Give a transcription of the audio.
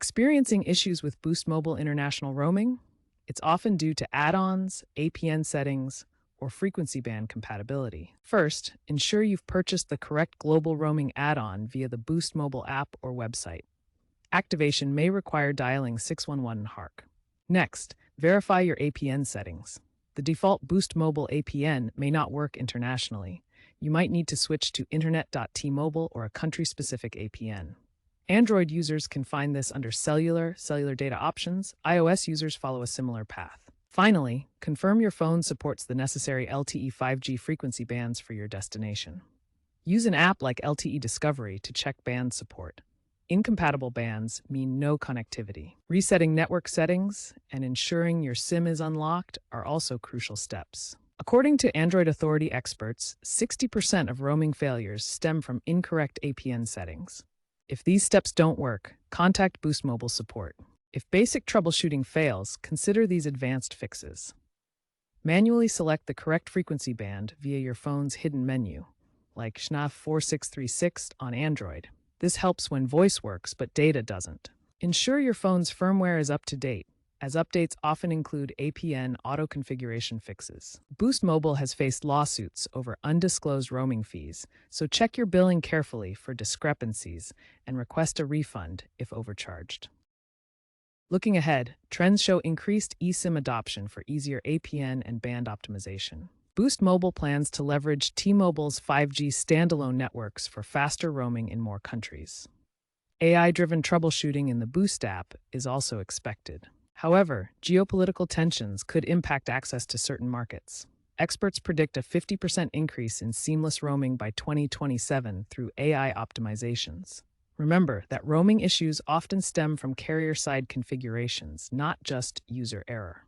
Experiencing issues with Boost Mobile international roaming? It's often due to add-ons, APN settings, or frequency band compatibility. First, ensure you've purchased the correct global roaming add-on via the Boost Mobile app or website. Activation may require dialing 611 HARC. Next, verify your APN settings. The default Boost Mobile APN may not work internationally. You might need to switch to internet.tmobile or a country-specific APN. Android users can find this under cellular data options. iOS users follow a similar path. Finally, confirm your phone supports the necessary LTE 5G frequency bands for your destination. Use an app like LTE Discovery to check band support. Incompatible bands mean no connectivity. Resetting network settings and ensuring your SIM is unlocked are also crucial steps. According to Android Authority experts, 60% of roaming failures stem from incorrect APN settings. If these steps don't work, contact Boost Mobile support. If basic troubleshooting fails, consider these advanced fixes. Manually select the correct frequency band via your phone's hidden menu, like SNAF 4636 on Android. This helps when voice works but data doesn't. Ensure your phone's firmware is up to date, as updates often include APN auto-configuration fixes. Boost Mobile has faced lawsuits over undisclosed roaming fees, so check your billing carefully for discrepancies and request a refund if overcharged. Looking ahead, trends show increased eSIM adoption for easier APN and band optimization. Boost Mobile plans to leverage T-Mobile's 5G standalone networks for faster roaming in more countries. AI-driven troubleshooting in the Boost app is also expected. However, geopolitical tensions could impact access to certain markets. Experts predict a 50% increase in seamless roaming by 2027 through AI optimizations. Remember that roaming issues often stem from carrier-side configurations, not just user error.